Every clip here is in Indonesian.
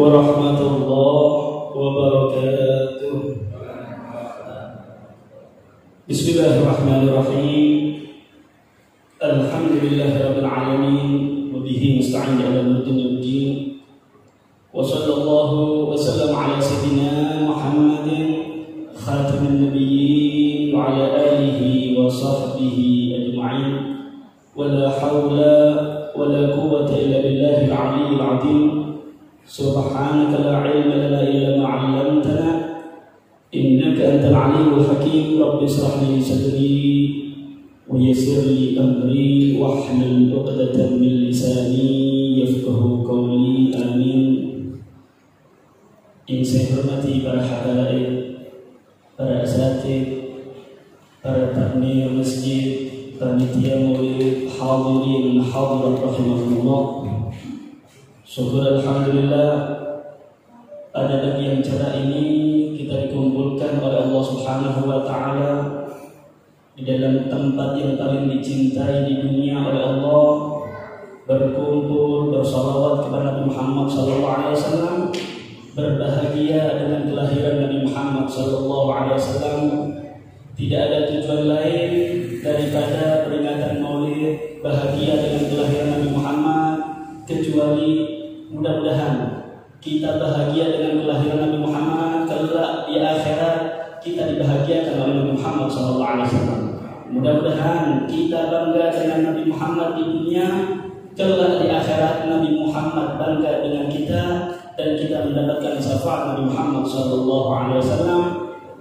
warahmatullahi wabarakatuh. Bismillahirrahmanirrahim. Alhamdulillahirabbil alamin wa bihi nasta'in ala din. Wa sallallahu wa sallam ala sayyidina Muhammadin khatamin nabiyyin wa ala alihi wa sahbihi ajma'in. Wa la hawla wa la quwwata illa billahil aliyyil 'azim. Subhanaka la ilma lana illa ma 'allamtana innaka antal 'alimul hakim. Rabbi shrah li sadri wa yassir li amri wahlul 'uqdatam min lisani yafqahu qawli. Amin. Yang saya hormati para habaib, para asatidz, para takmir masjid, panitia maulid, hadirin hadirat rahimakumullah. Syukur alhamdulillah, pada pagi yang cerah ini kita dikumpulkan oleh Allah Subhanahu wa taala di dalam tempat yang paling dicintai di dunia oleh Allah, berkumpul bersalawat kepada Nabi Muhammad sallallahu alaihi wasallam, berbahagia dengan kelahiran Nabi Muhammad sallallahu alaihi wasallam. Tidak ada tujuan lain daripada peringatan Maulid, bahagia dengan kelahiran Nabi Muhammad, kecuali mudah-mudahan kita bahagia dengan kelahiran Nabi Muhammad, kelak di akhirat kita dibahagiakan oleh Nabi Muhammad sallallahu alaihi wasallam. Mudah-mudahan kita bangga dengan Nabi Muhammad di dunia, kelak di akhirat Nabi Muhammad bangga dengan kita dan kita mendapatkan syafaat Nabi Muhammad sallallahu alaihi wasallam.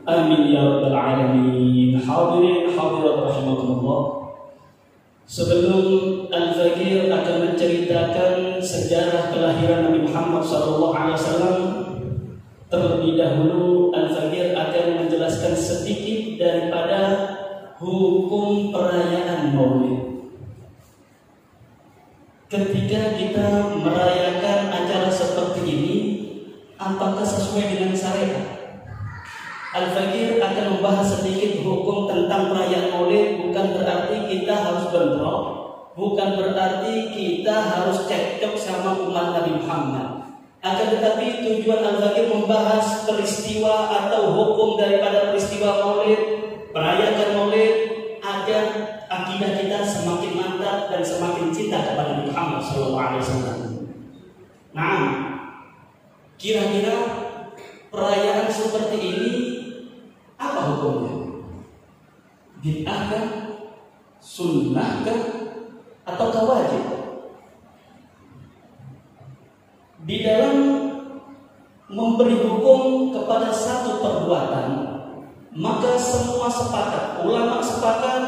Amin ya rabbal alamin. Hadirin hadirat rahimakumullah. Sebelum Al-Faqir akan menceritakan sejarah kelahiran Nabi Muhammad sallallahu alaihi wasallam, terlebih dahulu Al-Faqir akan menjelaskan sedikit daripada hukum perayaan Maulid. Ketika kita merayakan acara seperti ini, apakah sesuai dengan syariat? Al-Faqir akan membahas sedikit hukum tentang perayaan Maulid. Bukan berarti kita harus bentrok, bukan berarti kita harus cekcok sama umat Nabi Muhammad. Akan tetapi tujuan Al-Faqir membahas peristiwa atau hukum daripada peristiwa Maulid, perayaan Maulid, agar akidah kita semakin mantap dan semakin cinta kepada Nabi Muhammad SAW. Nah, kira-kira perayaan seperti ini apa hukumnya? Bid'ah kah? Sunnah kah? Atau wajib? Di dalam memberi hukum kepada satu perbuatan, maka semua sepakat, ulama sepakat,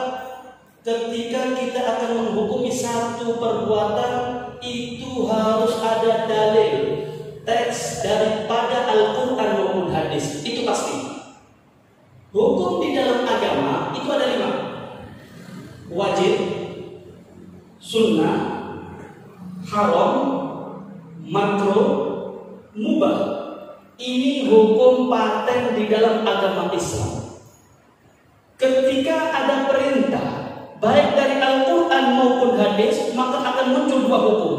ketika kita akan menghukumi satu perbuatan itu harus ada dalil, teks daripada Al-Quran maupun hadis. Itu pasti. Hukum di dalam agama itu ada 5: wajib, sunnah, haram, makruh, mubah. Ini hukum paten di dalam agama Islam. Ketika ada perintah baik dari Al-Quran maupun hadis, maka akan muncul 2 hukum.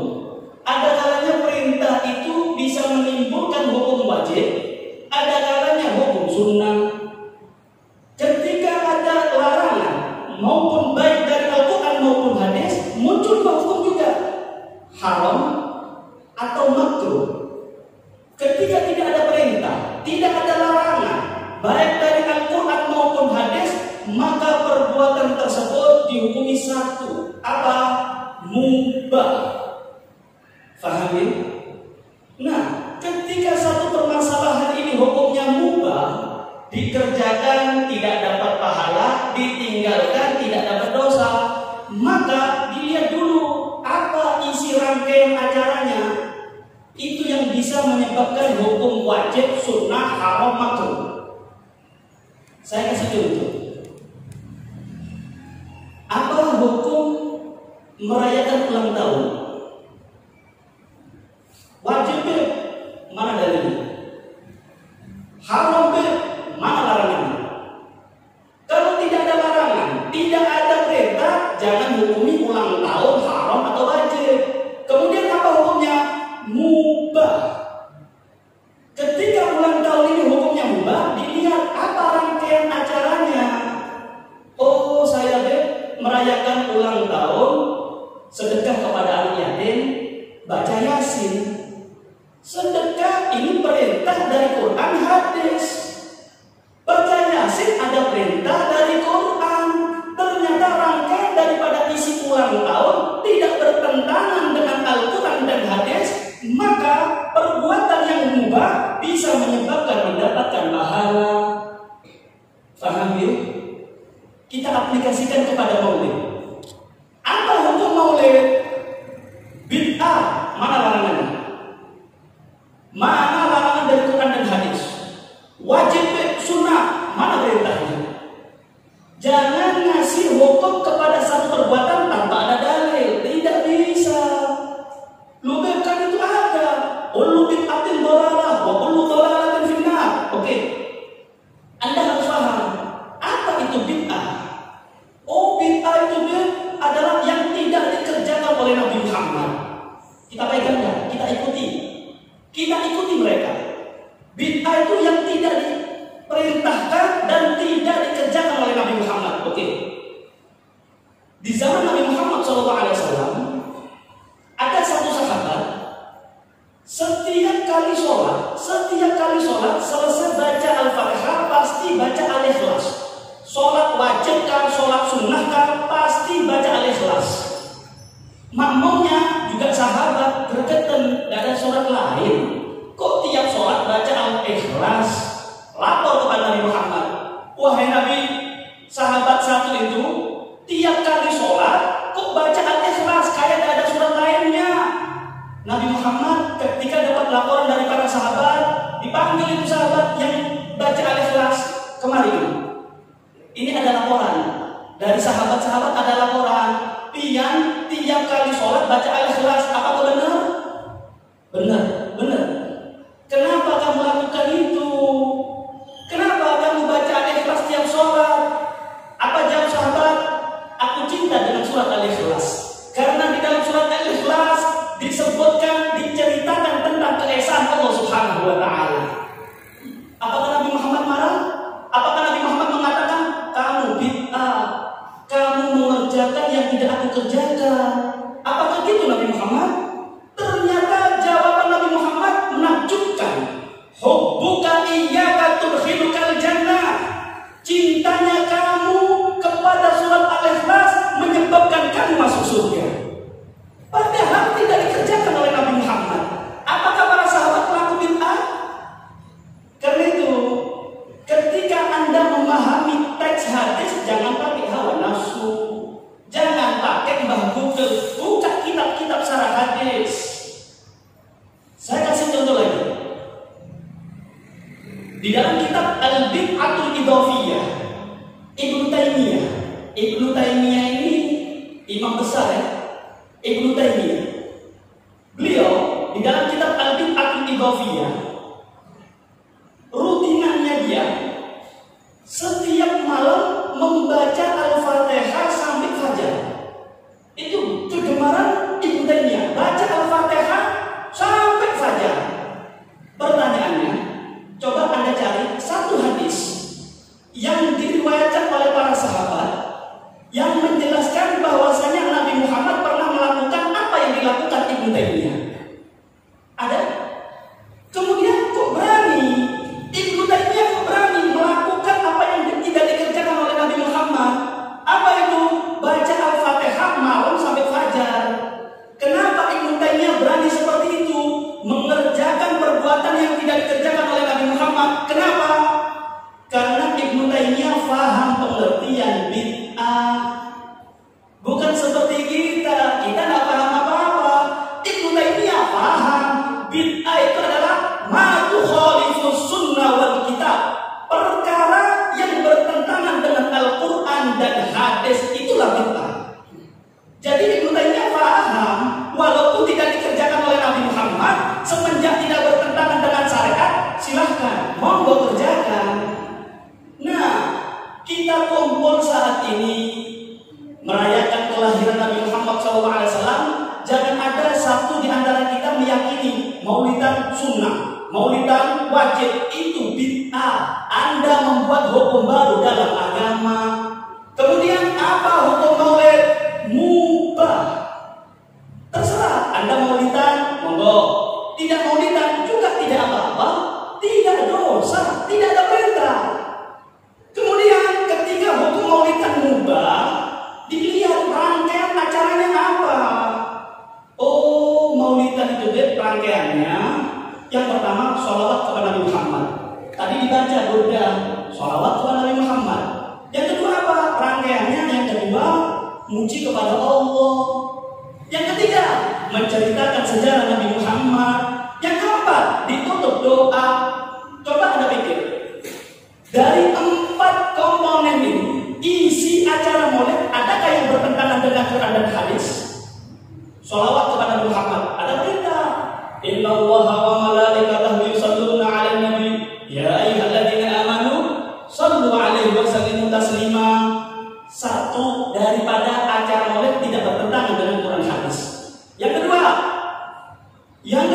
Ada kalanya perintah itu bisa menimbulkan hukum wajib, ada kalanya hukum sunnah. Ketika ada larangan maupun baik dari Al-Quran maupun hadis, muncul 2 hukum juga, haram atau makruh. Ketika tidak ada perintah, tidak ada larangan baik dari Al-Quran maupun hadis, maka perbuatan tersebut dihukumi satu, apa? Mubah. Faham ya? Nah, ketika satu permasalahan ini hukumnya mubah, dikerjakan tidak dapat pahala, ditinggalkan tidak dapat dosa, maka dilihat dulu apa isi rangkaian acaranya. Itu yang bisa menyebabkan hukum wajib, sunnah, haram, makruh. Saya kasih contoh. Apa hukum merayakan ulang tahun? Wajib, mana dalilnya? Haram, mana larangannya? Kalau tidak ada larangan, tidak ada perintah, jangan hukumi ulang tahun haram atau wajib. Kemudian apa hukumnya? Mubah. Yasin. Sedekah ini perintah dari Quran hadis. Baca Yasin ada perintah dari Quran. Ternyata rangkaian daripada isi ulang tahun tidak bertentangan dengan Al-Quran dan hadis, maka perbuatan yang mubah bisa menyebabkan mendapatkan pahala. Paham yuk? Kita aplikasikan kepada maulid. Apa hukum maulid? Bid'ah, mana larangannya? Mana larangan dari Quran dan hadis? Wajib sunnah, mana perintahnya? Jangan ngasih hukum kepada satu perbuatan tanpa ada dalil. Tidak bisa. Lu kan itu ada. Ullu bid'atin dhalalah wa kullu dhalalatin finnar. Oke. Anda harus paham. Apa itu bid'ah? Oh, bid'ah itu adalah yang tidak dikerjakan oleh Nabi Muhammad. Kita pegang ya, kita ikuti. Kita ikuti mereka. Bid'ah itu yang tidak diperintahkan dan tidak dikerjakan oleh Nabi Muhammad. Oke. Di zaman Nabi Muhammad SAW ada satu sahabat. Setiap kali sholat selesai baca Al-Fatihah pasti baca Al-Ikhlas. Sholat wajib kan, sholat sunnah kan, pasti baca Al-Ikhlas. Makmumnya juga sahabat, berketen, gak ada sholat lain. Kok tiap sholat baca Al-Ikhlas? Lapor kepada Nabi Muhammad. Wahai Nabi, sahabat satu itu tiap kali sholat kok baca Al-Ikhlas kayak gak ada surat lainnya. Nabi Muhammad ketika dapat laporan dari para sahabat, dipanggil itu sahabat yang baca Al-Ikhlas. Kemari. Ini ada laporan dari sahabat-sahabat, ada laporan. Pian tiap kali sholat baca Al-Ikhlas. Apakah benar? Benar, benar. Kenapa kamu lakukan itu? Kenapa kamu baca Al-Ikhlas tiap sholat? Apa jawab sahabat? Aku cinta dengan surat Al-Ikhlas. Karena di dalam surat Al-Ikhlas disebutkan, diceritakan tentang keesaan Allah Subhanahu wa Ta'ala. Apakah Nabi Muhammad marah? Apakah Nabi Muhammad mengatakan kamu bid'ah, kamu mengerjakan yang tidak aku kerjakan? Apakah gitu Nabi Muhammad? Ternyata jawaban Nabi Muhammad menakjubkan. Hubbuka iyyaka tudkhilukal jannah. Cintanya kamu kepada surat Al-Ikhlas menyebabkan kamu masuk surga. Padahal tidak dikerjakan oleh Nabi Muhammad. Apakah para sahabat pelaku bid'ah? Karena itu, ketika Anda memahami teks hadis, jangan pakai hawa nafsu, jangan pakai Mbah Google, buka kitab-kitab syarah hadis. Saya kasih contoh lagi. Di dalam kitab Al-Bid'atul Idhofiyah, Ibnu Taimiyah ini imam besar ya, Ibnu Taimiyah. Beliau di dalam kitab Al-Bid'atul Idhofiyah, rutinannya dia setiap malam membaca Al-Fatihah sampai fajar. Itu kegemaran Ibnu Taimiyah, baca Al-Fatihah sampai fajar. Pertanyaannya, coba Anda cari satu hadis yang diriwayatkan oleh para sahabat yang menjelaskan bahwasanya Nabi Muhammad pernah melakukan apa yang dilakukan Ibnu Taimiyah. Ada? Kemudian kok berani Ibnu Taimiyah melakukan apa yang tidak dikerjakan oleh Nabi Muhammad? Apa itu? Baca Al-Fatihah malam sampai fajar. Kenapa Ibnu Taimiyah berani seperti itu? Mengerjakan perbuatan yang tidak dikerjakan oleh Nabi Muhammad. Kenapa? Karena Ibnu Taimiyah faham pengertian bid'ah. Bukan seperti kita tidak paham apa-apa. Ibnu Taimiyah paham bid'ah itu adalah ma tukhalifus sunnah wal kitab. Perkara yang bertentangan dengan Al-Quran dan hadis, itulah bid'ah. Jadi Ibnu Taimiyah paham, walaupun tidak dikerjakan oleh Nabi Muhammad, semenjak tidak bertentangan dengan syariat, silahkan, monggo kerjakan. Nah, kita kumpul saat ini merayakan kelahiran Nabi Muhammad SAW. Jangan ada satu di antara kita meyakini maulidan sunnah, maulidan wajib, itu bid'ah. Anda membuat hukum baru dalam agama. Kemudian apa hukum maulid? Mubah. Terserah Anda maulidan, monggo. tidak apa-apa, tidak dosa, tidak ada perintah. Kemudian ketika hukum maulidan mubah, dilihat rangkaian acaranya apa. Oh, maulidan itu rangkaiannya yang pertama sholawat kepada Nabi Muhammad. Tadi dibaca doa sholawat kepada Nabi Muhammad. Yang kedua apa? Rangkaiannya yang kedua muji kepada Allah. Yang ketiga menceritakan sejarah Nabi Muhammad. Yang keempat ditutup doa. Coba Anda pikir, dari 4 komponen ini isi acara maulid adakah yang bertentangan dengan Quran dan hadis? Sholawat kepada Nabi Muhammad ada perintah, Inna Allaha wa malaikatahu yusholluna 'alan nabi ya ayyuhalladzina amanu shallu 'alaihi wa sallimu taslima. Satu daripada acara maulid tidak bertentangan dengan Quran hadis. Yang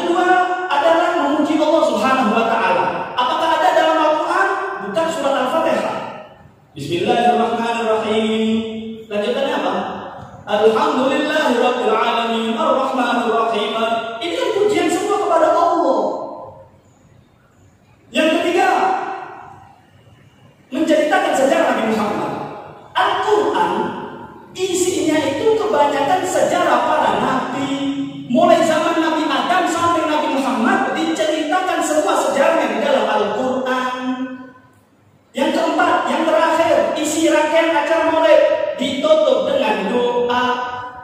kedua adalah memuji Allah Subhanahu wa taala. Apakah ada dalam Al-Qur'an? Bukan surat Al-Fatihah. Bismillahirrahmanirrahim. Lanjutannya apa? Alhamdulillahirabbil alamin arrahmanir rahim. Ini kan pujian semua kepada Allah. Yang ketiga, menceritakan sejarah Nabi Muhammad. Al-Quran isinya itu kebanyakan sejarah para nabi. Mulai zaman Nabi Adam sampai Nabi Muhammad diceritakan semua sejarahnya di dalam Al-Quran. Yang keempat, yang terakhir, isi rangkaian acara maulid ditutup dengan doa.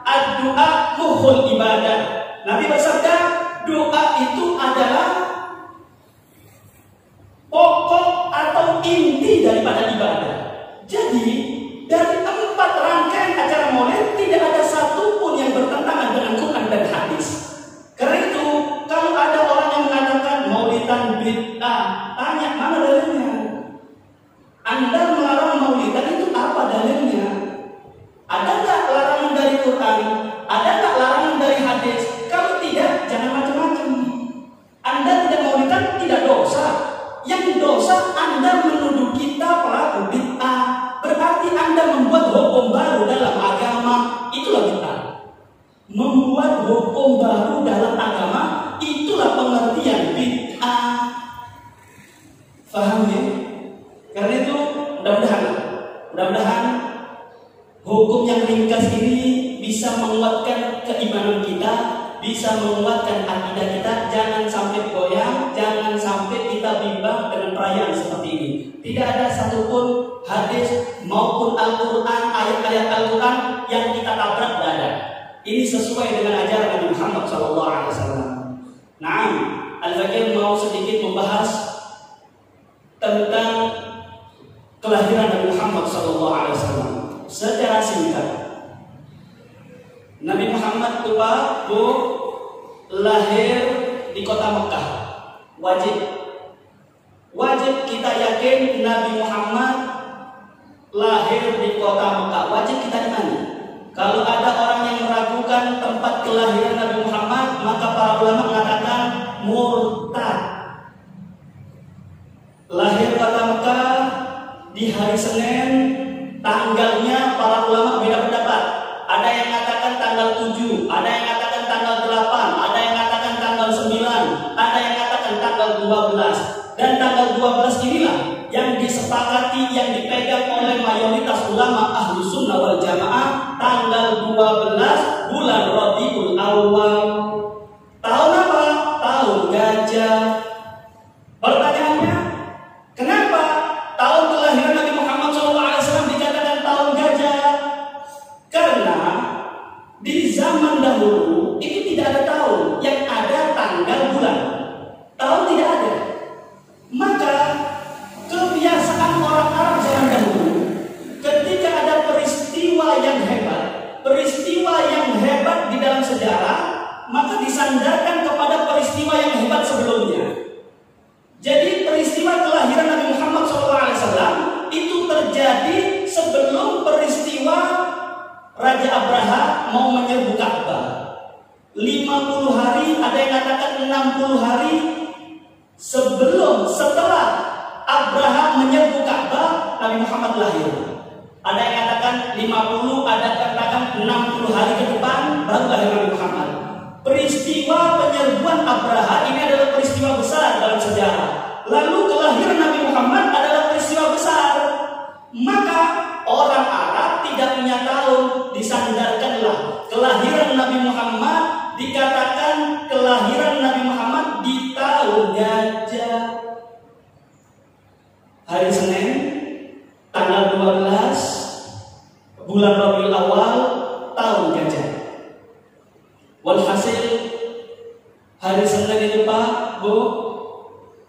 Ad-doa mukhul ibadah. Nabi bersabda, doa itu adalah pokok atau inti daripada ibadah. Jadi dari 4 rangkaian acara maulid tidak ada satupun yang bertentangan dengan Quran dan hadis. Karena itu kalau ada orang yang mengatakan maulidan bid'ah, tanya mana dalilnya? Anda melarang maulidan itu apa dalilnya? Ada nggak larangan dari Quran? Ada nggak larangan dari hadis? Kalau tidak, jangan macam-macam. Anda tidak maulidan tidak dosa. Yang dosa Anda menuduh kita pelaku bid'ah. Berarti Anda membuat hukum baru dalam agama. Itulah bid'ah. Membuat hukum baru dalam agama, itulah pengertian bid'ah. Faham ya? Karena itu mudah-mudahan hukum yang ringkas ini bisa menguatkan keimanan kita, bisa menguatkan akidah kita. Jangan sampai goyang, jangan sampai kita bimbang dengan perayaan seperti ini. Tidak ada satupun hadis maupun Al-Quran, ayat-ayat Al-Quran yang kita tabrak dada. Ini sesuai dengan ajaran Nabi Muhammad SAW. Nah, Al-Fakir mau sedikit membahas tentang kelahiran Nabi Muhammad SAW. Secara singkat, Nabi Muhammad itu lahir di kota Mekah. Wajib kita yakin Nabi Muhammad lahir di kota Mekah. Wajib kita imani. Kalau ada orang yang meragukan tempat kelahiran Nabi Muhammad, maka para ulama mengatakan murtad. Lahir kota Mekah di hari Senin, tanggalnya para ulama beda pendapat. Ada yang mengatakan tanggal 7, ada yang mengatakan tanggal 8, ada yang mengatakan tanggal 9, ada yang mengatakan tanggal 12. Dan tanggal 12 inilah yang disepakati, yang dipegang oleh mayoritas ulama ahlu sunnah wal jamaah, tanggal 12 bulan Rabiul Awal. Tahun apa? Tahun gajah. Pertanyaannya, kenapa tahun kelahiran Nabi Muhammad SAW dikatakan tahun gajah? Karena di zaman dahulu itu tidak ada tahun, yang ada tanggal bulan. Tahun tidak ada. Maka kebiasaan orang Arab zaman dahulu, ketika ada peristiwa yang hebat di dalam sejarah, maka disandarkan kepada peristiwa yang hebat sebelumnya. Jadi peristiwa kelahiran Nabi Muhammad SAW itu terjadi sebelum peristiwa Raja Abraha mau menyerbu Ka'bah. 50 hari, ada yang katakan 60 hari setelah Abraha menyerbu Ka'bah, Nabi Muhammad lahir. Ada yang katakan 50, ada yang katakan 60 hari ke depan baru lahir Nabi Muhammad. Peristiwa penyerbuan Abraha ini adalah peristiwa besar tahun gajah, hari Senin tanggal 12 bulan Rabiul Awal tahun gajah. Walhasil hari Senin ini Pak Bu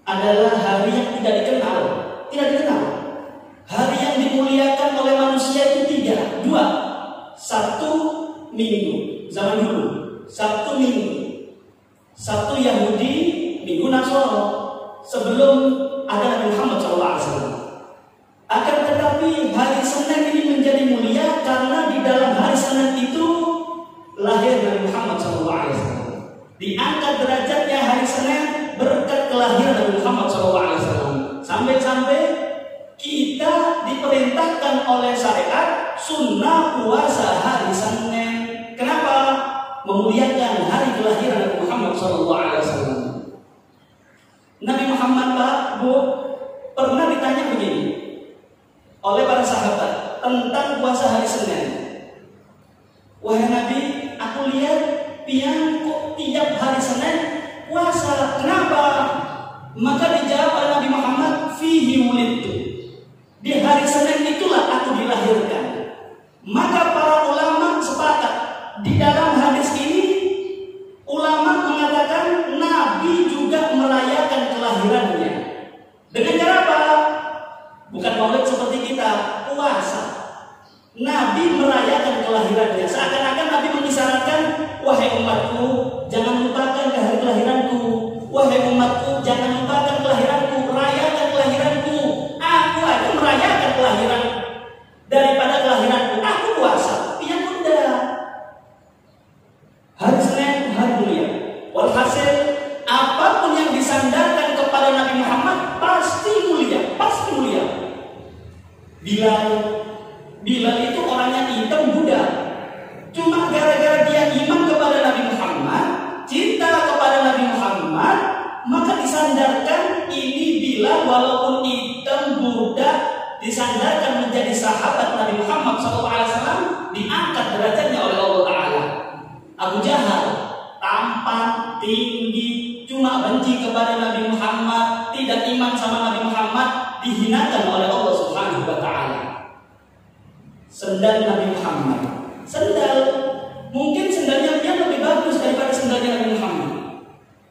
adalah hari yang tidak dikenal. Hari yang dimuliakan oleh manusia itu 3, 2. Sabtu Minggu zaman dulu, Sabtu Minggu, Sabtu Yahudi, Minggu Nasrani sebelum ada Nabi Muhammad SAW. Akan tetapi hari Senin ini menjadi mulia karena di dalam hari Senin itu lahir Nabi Muhammad SAW. Diangkat derajatnya hari Senin berkat kelahiran Nabi Muhammad SAW. Sampai-sampai kita diperintahkan oleh syariat sunnah puasa hari Senin. Kenapa? Memuliakan hari kelahiran Nabi Muhammad SAW. Nabi Muhammad Pak Bu pernah ditanya begini oleh para sahabat tentang puasa hari Senin. Wahai Nabi, aku lihat pian kok tiap hari Senin puasa. Kenapa? Maka dijawab oleh Nabi Muhammad, fihi wulidtu. Di hari Senin itulah aku dilahirkan. Maka para ulama sepakat di dalam hadis ini, ulama mengatakan Nabi juga merayakan kelahirannya. Dengan cara apa? Bukan maulid seperti kita, puasa. Nabi merayakan kelahirannya. Seakan-akan Nabi mengisyaratkan, wahai umatku, jangan lupakan hari kelahiranku. Wahai umatku, jangan lupakan kelahiranku, rayakan kelahiranku. Aku akan merayakan kelahiran daripada kelahiranku. Aku puasa. Yang bunda. Hari Senin, hari mulia. Walhasil, apapun yang disandarkan kepada Nabi Muhammad pasti mulia, pasti mulia. Bilal itu orangnya hitam Buddha. Cuma gara-gara dia iman kepada Nabi Muhammad, cinta kepada Nabi Muhammad, maka disandarkan ini Bilal walaupun hitam Buddha, disandarkan menjadi sahabat Nabi Muhammad SAW, diangkat derajatnya oleh Allah Ta'ala. Abu Jahal tampan, tinggi, cuma benci kepada Nabi Muhammad, tidak iman sama Nabi Muhammad, dihinakan oleh Allah Subhanahu wa Ta'ala. Sendal Nabi Muhammad, mungkin sendalnya dia lebih bagus daripada sendalnya Nabi Muhammad.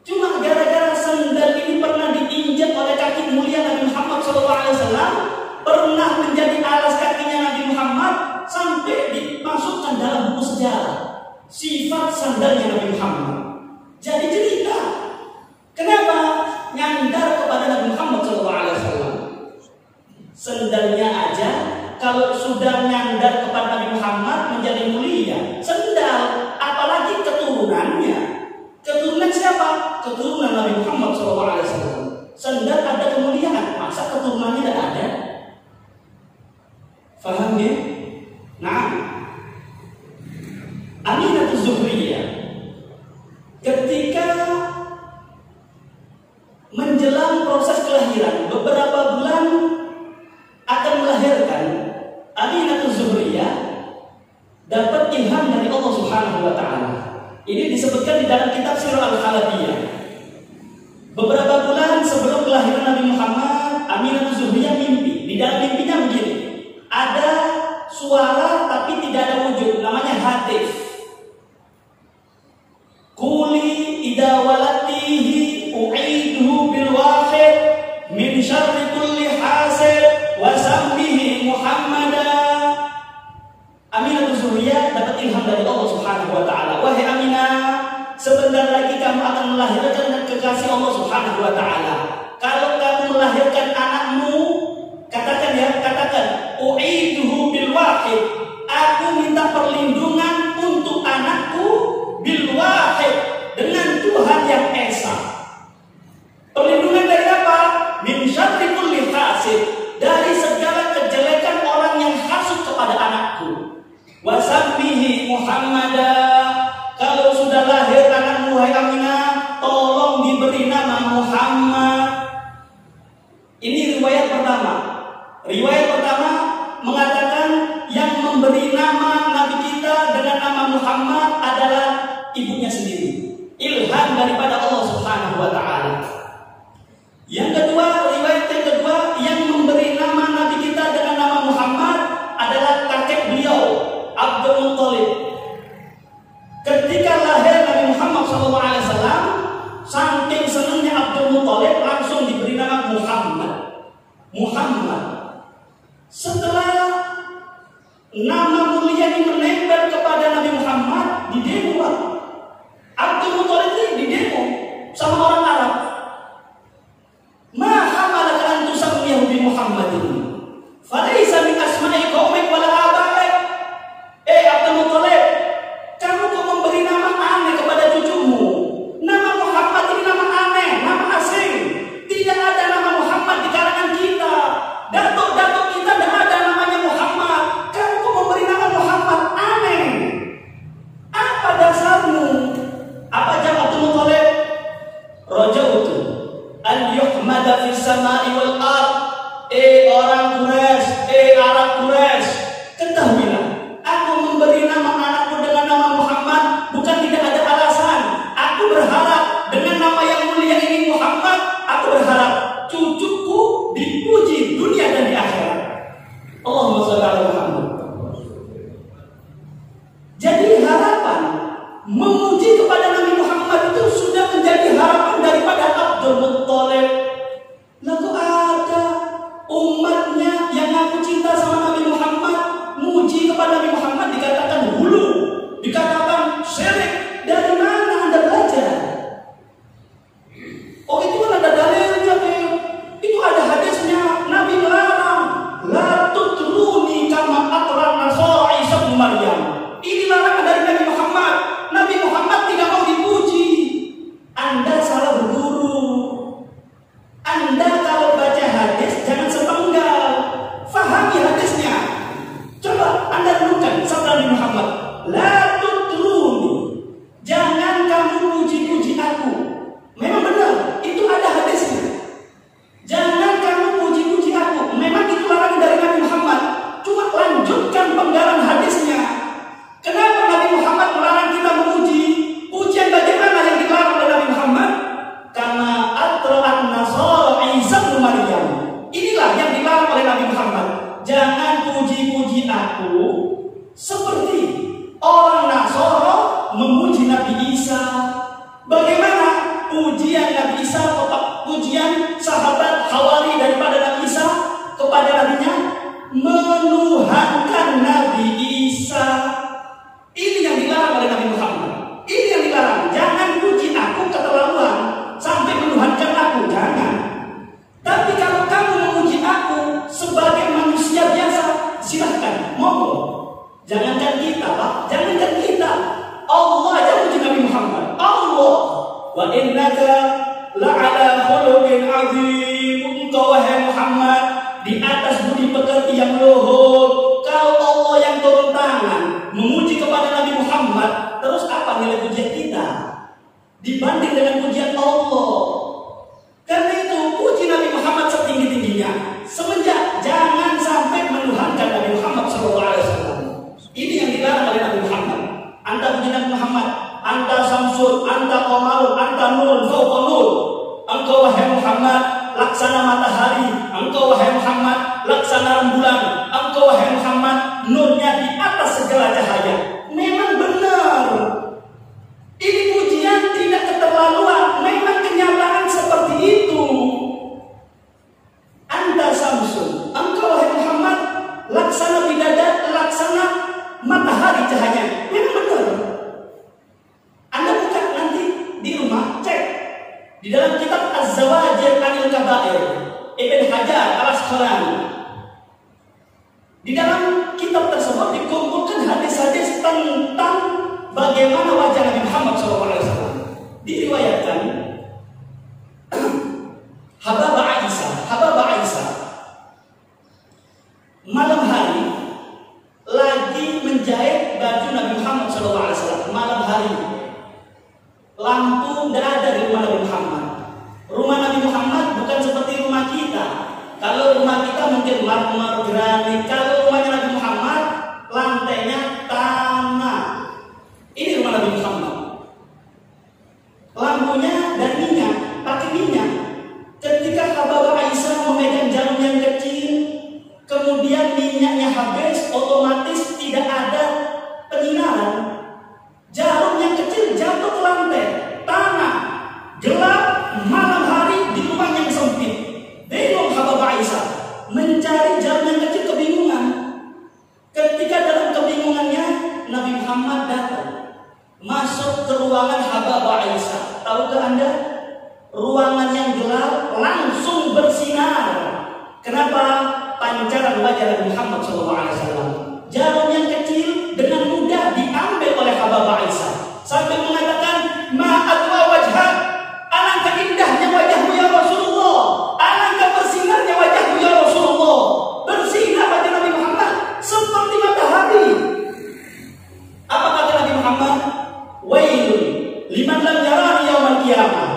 Cuma gara-gara sendal ini pernah diinjak oleh kaki mulia Nabi Muhammad SAW, pernah menjadi alas kakinya Nabi Muhammad, sampai dimasukkan dalam buku sejarah sifat sandalnya Nabi Muhammad. Jadi cerita. Kenapa? Nyandar kepada Nabi Muhammad SAW. Sendalnya aja kalau sudah nyandar kepada Nabi Muhammad menjadi mulia. Sendal, apalagi keturunannya. Keturunan siapa? Keturunan Nabi Muhammad SAW. Sendal ada kemuliaan, masa keturunannya tidak ada? Faham ya? Nah, Aminah Zuhriyah ketika menjelang proses kelahiran, beberapa bulan akan melahirkan, Aminah Zuhriyah dapat ilham dari Allah Subhanahu wa Ta'ala. Ini disebutkan di dalam kitab Sirah Al-Halabiyah. Beberapa bulan sebelum kelahiran Nabi Muhammad, Aminah Zuhriyah mimpi. Di dalam mimpinya begini, ada suara tapi tidak ada wujud, namanya hatif. Quli idza walatihi u'iduhu bil wahid min syarri kulli hasid wa sammihi Muhammadan. Aminah Zuhriyah dapat ilham dari Allah Subhanahu wa Ta'ala. Wahai Aminah, sebentar lagi kamu akan melahirkan kekasih Allah Subhanahu wa Ta'ala. Kalau kamu melahirkan anakmu, katakan u'iduhu bil wahid, aku minta perlindungan untuk anakku bil wahid, dengan Tuhan yang Esa. Perlindungan dari apa? Min syarri kulli hasid, dari segala kejelekan orang yang hasud kepada anakku. Wasammihi Muhammada, kalau sudah lahir anakmu wahai Aminah, tolong diberi nama Muhammad. Ini riwayat pertama. Riwayat pertama mengatakan yang memberi nama Nabi kita dengan nama Muhammad adalah ibunya sendiri. Ilham daripada Allah Subhanahu wa Ta'ala. Muhammad. Setelah nama mulia ini menempel kepada Nabi Muhammad, di demo Abdul Muthalib di demo sama orang Arab. Ma hamalaka an tusammiyahu bi Muhammadin falaysa min asma'i qaumik wala abaik. Abdul Muthalib, kamu kok memberi nama aneh kepada cucumu? Nama Muhammad ini nama aneh, nama asing. Tidak ada nama Muhammad di kalangan kita. Datuk-datuk kita tidak ada namanya Muhammad. Kamu kok memberi nama Muhammad? Aneh. Apa dasarmu? Apa jawab Abdul Muthalib? Rajautu an yuhmada fis sama'i wal ard. Orang Quraisy, Arab Quraisy, ketahuilah, aku memberi nama anakku dengan nama Muhammad bukan tidak ada alasan. Aku berharap dengan nama yang mulia ini Muhammad, aku berharap cucuku dipuji dunia dan di akhirat. Allahumma shalli ala Muhammad. Jadi harapan memuji kepada Nabi Muhammad itu sudah menjadi harapan daripada Abdul Muthalib. Lalu ada umatnya yang aku cinta sama Nabi Muhammad, muji kepada Nabi Muhammad dikatakan hulu, dikatakan syirik. Dari mana Anda belajar? Oh, itu kan ada dalilnya, itu ada hadisnya. Nabi melarang, la tutruni kama atran nasara Isa bin Maryam. Ini larangan dari Nabi Muhammad. Nabi Muhammad tidak mau dipuji. Anda salah berguru. Anda kalau baca hadis jangan sepenggal, fahami hadisnya. Coba Anda renungkan sabda Nabi Muhammad, la tutruni, jangan kamu puji-puji aku. Memang benar, itu ada hadisnya. Jangan kamu puji-puji aku. Memang itu larangan dari Nabi Muhammad. Cuma lanjutkan penggalan hadisnya. Kenapa Nabi Muhammad melarang kita memuji? Pujian bagaimana yang dilarang oleh Nabi Muhammad? Karena atra'an nasara Isa bin Maryam. Inilah yang dilarang oleh Nabi Muhammad. Jangan puji-puji aku seperti orang Nasara memuji Nabi Isa. Bagaimana pujian Nabi Isa, pujian sahabat Hawari daripada Nabi Isa kepada nabinya? Menuhankan Nabi Isa. Ini yang dilarang oleh Nabi Muhammad. Ini yang dilarang. Jangan puji aku keterlaluan sampai menuhankan aku, jangan. Tapi kalau kamu memuji aku sebagai manusia biasa, silahkan, monggo. Jangankan kita, Pak. Jangankan kita. Allah yang puji Nabi Muhammad. Allah. Wa innaka la'ala khuluqin azim. Engkau wahai Muhammad di atas budi pekerti yang luhur. Kalau Allah yang turun tangan memuji kepada Nabi Muhammad, terus apa nilai pujian kita dibanding dengan pujian Allah? Karena itu puji Nabi Muhammad setinggi-tingginya. Semenjak jangan sampai menuhankan Nabi Muhammad SAW. Ini yang dilarang oleh Nabi Muhammad. Anta puji Nabi Muhammad, anta samsul, anta qamarun, anta nurun fawqa nur. Engkau wahai Muhammad laksana matahari, engkau wahai Muhammad laksana rembulan, engkau wahai Muhammad nurnya di atas segala cahaya. Memang benar. Ini pujian tidak keterlaluan. Memang kenyataan seperti itu. Anta samsul, engkau wahai Muhammad laksana bidadari, laksana matahari cahaya. Memang benar. Anda buka nanti di rumah, cek di dalam kitab Az-Zawajir Anil Kabair Ibn Hajar Al-Asqalani. Di dalam kitab tersebut dikumpulkan hadis-hadis tentang bagaimana wajah Nabi Muhammad SAW. Diriwayatkan Hababa Aisyah malam hari lagi menjahit baju Nabi Muhammad SAW. Malam hari lampu tidak ada di rumah Nabi Muhammad. Rumah Nabi Muhammad bukan seperti rumah kita. Kalau rumah kita mungkin marmer, granit. Kalau rumahnya Nabi Muhammad lantainya tanah. Ini rumah Nabi Muhammad. Lampunya dan minyak, pakai minyak. Ketika Hababa Aisyah memegang jarum yang kecil, kemudian minyaknya habis, otomatis tidak ada penyinaran. Jarum yang kecil jatuh ke lantai, tanah, gelap, malam hari di rumah yang sempit. Bingung Hababa Aisyah. langsung bersinar. Kenapa? Pancaran wajah Nabi Muhammad SAW. Jarum yang kecil dengan mudah diambil oleh Hababah Aisyah sampai mengatakan, ma'adwa wajhak, alangkah indahnya wajahmu ya Rasulullah, alangkah bersinarnya wajahmu ya Rasulullah. Bersinar wajah Nabi Muhammad seperti matahari. Apa kata Nabi Muhammad? Wailun liman lam yarani yaumal qiyamah.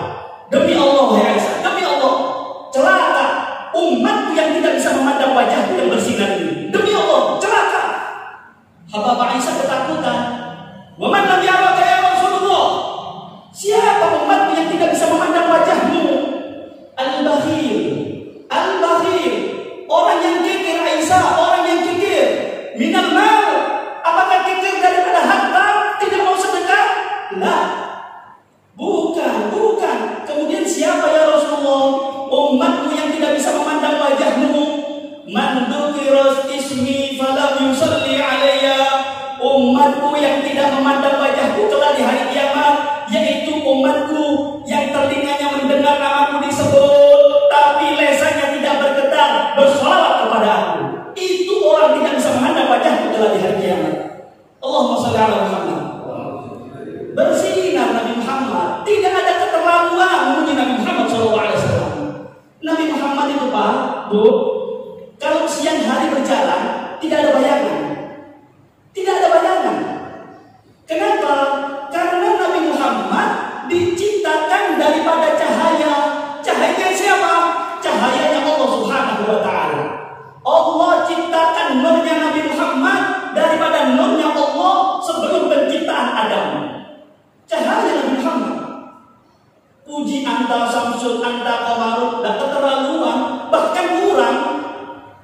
Demi Allah ya Aisyah, demi Allah, celaka umatku yang tidak bisa memandang wajahku yang bersinar ini. Demi Allah, celaka. Hababah Aisyah ketakutan. Wa man lam yaraka ya Rasulullah. Siapa umatku yang tidak bisa memandang wajahmu? Al-bakhil. Al-bakhil. Orang yang kikir Aisyah, orang yang kikir. Minal mal. Apakah kikir daripada harta? Tidak mau sedekah? Lah. Bukan. Kemudian siapa ya Rasulullah? Umatmu yang tidak bisa memandang wajahmu. Man dzukiras ismi falam yusalli alayya. Umatku yang tidak memandang wajahku kelak di hari kiamat, yaitu umatku yang telinganya mendengar namaku disebut, tapi lesannya tidak bergetar bersolawat kepada aku. Itu orang tidak bisa memandang wajahku kelak di hari kiamat. Allahumma shalli ala Muhammad. Bersinar Nabi Muhammad, tidak ada keterlaluan memuji Nabi Muhammad SAW. Nabi Muhammad itu Pak, Bu, kalau siang hari berjalan tidak ada bayangan. Tidak ada bayangan. Kenapa? Karena Nabi Muhammad diciptakan daripada cahaya. Cahaya siapa? Cahayanya Allah Subhanahu wa Ta'ala. Allah ciptakan nurnya Nabi Muhammad daripada nurnya Allah sebelum penciptaan Adam. Cahaya Nabi Muhammad. Puji anta samsul anta qamarun, dan keterlaluan, bahkan kurang.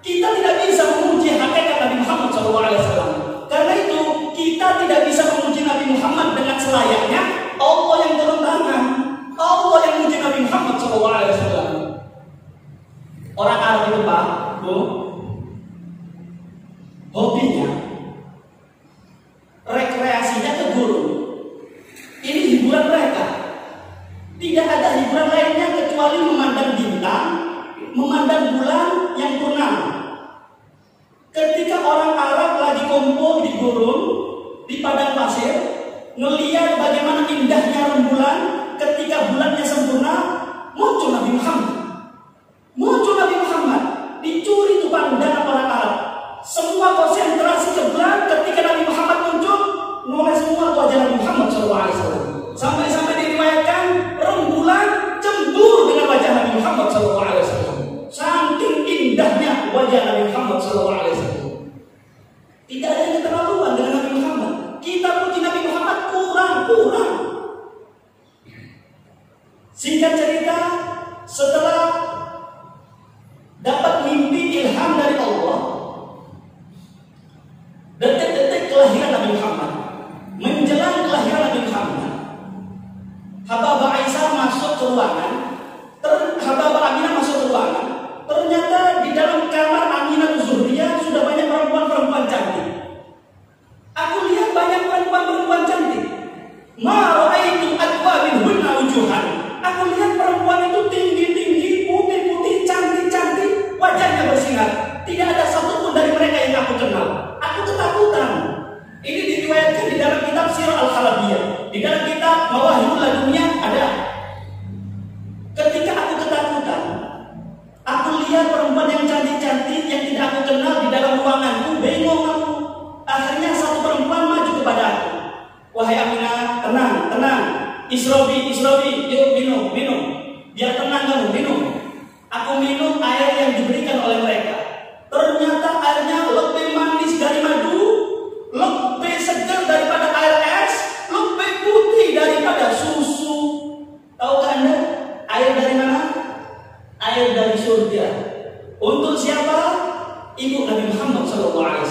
Kita tidak bisa memuji hakikat Nabi Muhammad SAW. Karena itu kita tidak bisa memuji Nabi Muhammad dengan selayaknya. Allah yang turun tangan, Allah yang memuji Nabi Muhammad SAW. Orang Arab itu Pak, Bu, hobinya, rekreasinya ke gunung. Ini hiburan mereka. Tidak ada hiburan lainnya kecuali memandang bintang, memandang bulan yang purnama. Ketika orang Arab lagi kumpul di gurun, di padang pasir, ngelihat bagaimana indahnya rembulan, ketika bulannya sempurna, muncul Nabi Muhammad. Muncul Nabi Muhammad, dicuri itu pandangan orang Arab. Semua konsentrasi ke bulan, ketika Nabi Muhammad muncul, noleh semua wajah Nabi Muhammad SAW. Sampai-sampai diriwayatkan rembulan cemburu dengan wajah Nabi Muhammad SAW. Saking indahnya wajah Nabi Muhammad SAW. Tidak ada yang keterlaluan dengan Nabi Muhammad. Kita puji Nabi Muhammad kurang. Singkat cerita, setelah dapat mimpi ilham dari Allah, detik-detik kelahiran Nabi Muhammad, menjelang kelahiran Nabi Muhammad, Hababah Aisyah masuk ke ruangan, Hababah Aminah masuk ke ruangan. Ternyata di dalam kamar Aminah Zuhriyah sudah banyak perempuan-perempuan cantik. Aku lihat banyak perempuan-perempuan cantik. Ma ra'aitu atwa minhunna wujuhan. Aku lihat perempuan itu tinggi-tinggi, putih-putih, cantik-cantik, wajahnya bersinar. Tidak ada satupun dari mereka yang aku kenal. Aku ketakutan. Ini diriwayatkan di dalam kitab Sirah Al-Halabiyah. Di dalam kitab Mawahibul Laduniyah ada. Ketika aku ketakutan, aku lihat perempuan yang cantik-cantik yang tidak aku kenal di dalam ruanganku, bingung aku. Akhirnya satu perempuan maju kepada aku. Wahai Aminah, tenang. Isrobi, yuk minum. Biar tenang kamu, minum. Aku minum air yang diberikan oleh mereka. Ternyata airnya lebih manis dari madu, lebih segar daripada air es, lebih putih daripada susu. Tahukah Anda air dari mana? Air dari surga. Untuk siapa? Ibu Nabi Muhammad SAW.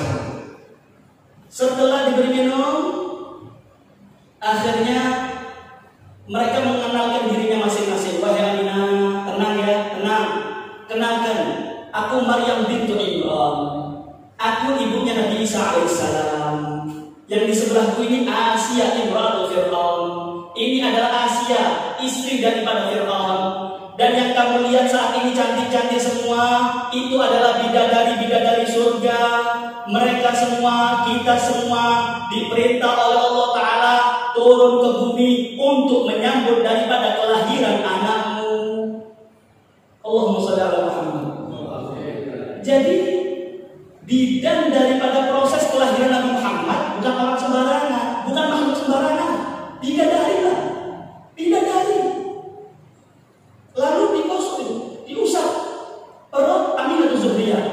Setelah diberi minum, akhirnya mereka mengenalkan dirinya masing-masing. Wahai Aminah, tenang ya, tenang. Kenalkan, aku Maryam bintu Imran. Aku ibunya Nabi Isa alaihissalam. Yang di sebelahku ini Asia imratul Fir'aun. Ini adalah Asia, istri daripada Fir'aun. Dan yang kamu lihat saat ini cantik-cantik semua, itu adalah bidadari-bidadari surga. Mereka semua, kita semua diperintah oleh Allah Ta'ala turun ke bumi untuk menyambut daripada kelahiran anakmu. Allahumma shalli ala Muhammad. Jadi bidan daripada proses kelahiran Nabi Muhammad bukan orang sembarangan, bukan makhluk sembarangan. Bidadari lah, bidadari. Lalu diusap perut Aminatul Zuhriyah.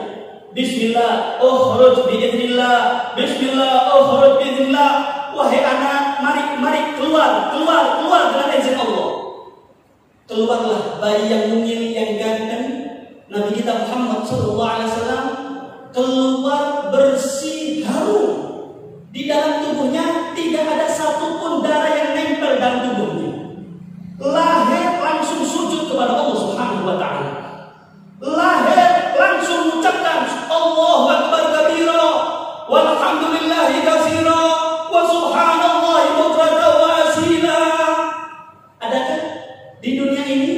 Bismillah, ukhruj biidznillah. Bismillah, ukhruj biidznillah. Wahai anak, mari keluar dengan izin Allah. Keluarlah bayi yang mungil, yang ganteng, Nabi kita Muhammad SAW keluar bersih, harum. Di dalam tubuhnya tidak ada satupun darah yang nempel dalam tubuhnya. Lahir langsung sujud kepada Allah Subhanahu wa Ta'ala. Lahir langsung mengucapkan Allahu Akbar kabira walhamdulillahi katsira wa subhanallahi bukratan wa asila. Adakah di dunia ini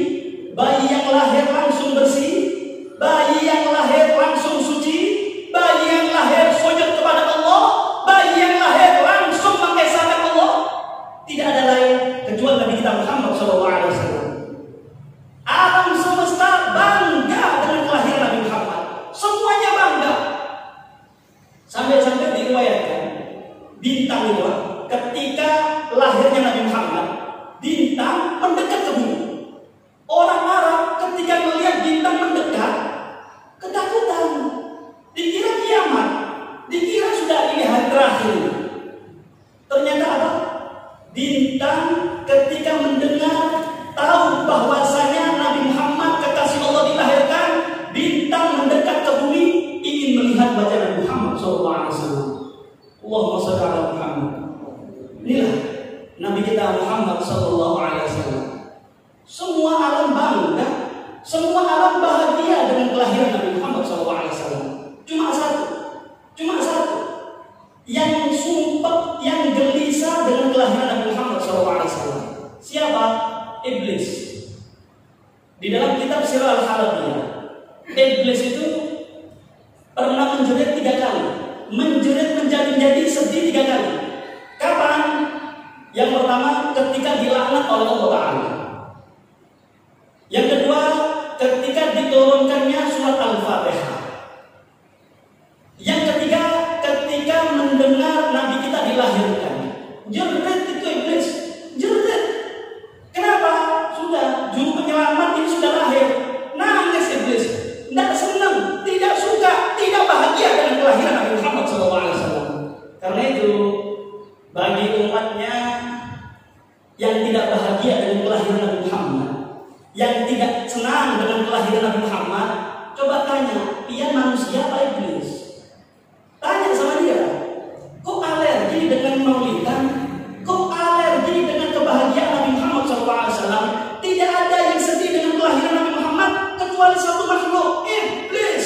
bayi yang lahir langsung bersih, bayi yang lahir langsung suci, bayi yang lahir sujud kepada Allah, bayi yang lahir langsung mengesahkan Allah? Tidak ada lain kecuali Nabi kita Muhammad SAW. Alam semesta bangga dengan kelahiran Nabi Muhammad. Semuanya bangga. Sampai-sampai diriwayatkan bintang itu ketika lahirnya Nabi Muhammad, bintang mendekat ke bumi. Orang Arab ketika melihat bintang mendekat ketakutan. Dikira kiamat, dikira sudah ini hari terakhir. Ternyata apa? Bintang ketika mendengar tahu bahwasanya Nabi Muhammad kekasih Allah dilahirkan, bintang mendekat ke bumi ingin melihat wajah Nabi Muhammad SAW. Allahumma shalli ala Muhammad. Inilah Nabi kita Muhammad SAW. Semua alam bangga, semua alam bahagia dengan kelahiran Nabi Muhammad SAW. Cuma satu yang sumpah, yang gelisah dengan kelahiran Nabi Muhammad SAW. Siapa? Iblis. Di dalam kitab Sirah Al-Halabiyah, Iblis itu pernah menjerit 3 kali, menjerit menjadi sedih 3 kali. Kapan? Yang pertama ketika dilaknat oleh Allah Ta'ala. Yang kedua ketika diturunkannya surat Al-Fatihah. Yang ketiga ketika mendengar Nabi kita dilahirkan. Jerit itu Iblis, jerit. Kenapa? Sudah juru penyelamat ini sudah lahir. Nangis Iblis, tidak senang, tidak suka, tidak bahagia dengan kelahiran Nabi Muhammad SAW. Karena itu bagi umatnya yang tidak bahagia dengan kelahiran Nabi Muhammad, yang tidak senang dengan kelahiran Nabi Muhammad, coba tanya, dia manusia apa iblis? Tanya sama dia, kok alergi dengan maulidan? Kok alergi dengan kebahagiaan Nabi Muhammad SAW? Tidak ada yang sedih dengan kelahiran Nabi Muhammad kecuali satu makhluk, iblis.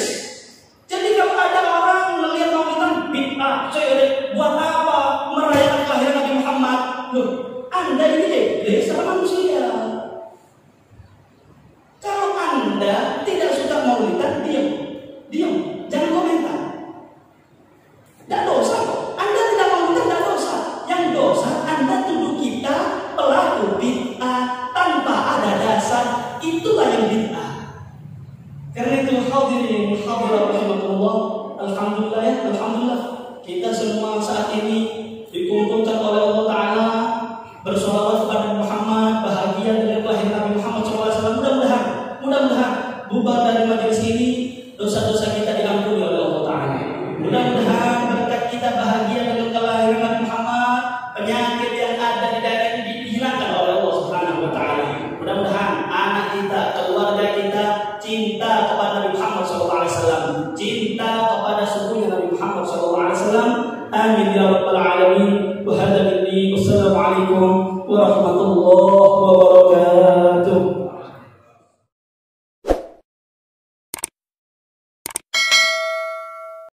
Jadi kalau ada orang melihat maulidan bid'ah, buat apa merayakan kelahiran Nabi Muhammad? Loh, Anda ini iblis sama manusia. Kalau Anda tidak suka maulidan, diam, jangan komentar. Tidak dosa kok. Anda tidak maulidan, tidak dosa. Yang dosa Anda tuduh kita pelaku bid'ah tanpa ada dasar. Itulah yang bid'ah. Karena itu hadirin hadirat rahimakumullah, alhamdulillah kita semua saat ini dikumpulkan oleh Allah Ta'ala bersolawat kepada Muhammad, bahagia dengan kelahiran Nabi Muhammad SAW. Mudah-mudahan bubar dari majelis ini dosa-dosa kita diampuni oleh Allah Ta'ala. Mudah-mudahan berkat kita bahagia dengan kelahiran Nabi Muhammad, penyakit yang ada di daerah ini dihilangkan oleh Allah Subhanahu wa Ta'ala. Mudah-mudahan anak kita, keluarga kita cinta kepada Nabi Muhammad SAW, cinta kepada sukunya Nabi Muhammad SAW. Amin ya rabbal alamin. Wa hadza billahi wassalamu alaikum warahmatullahi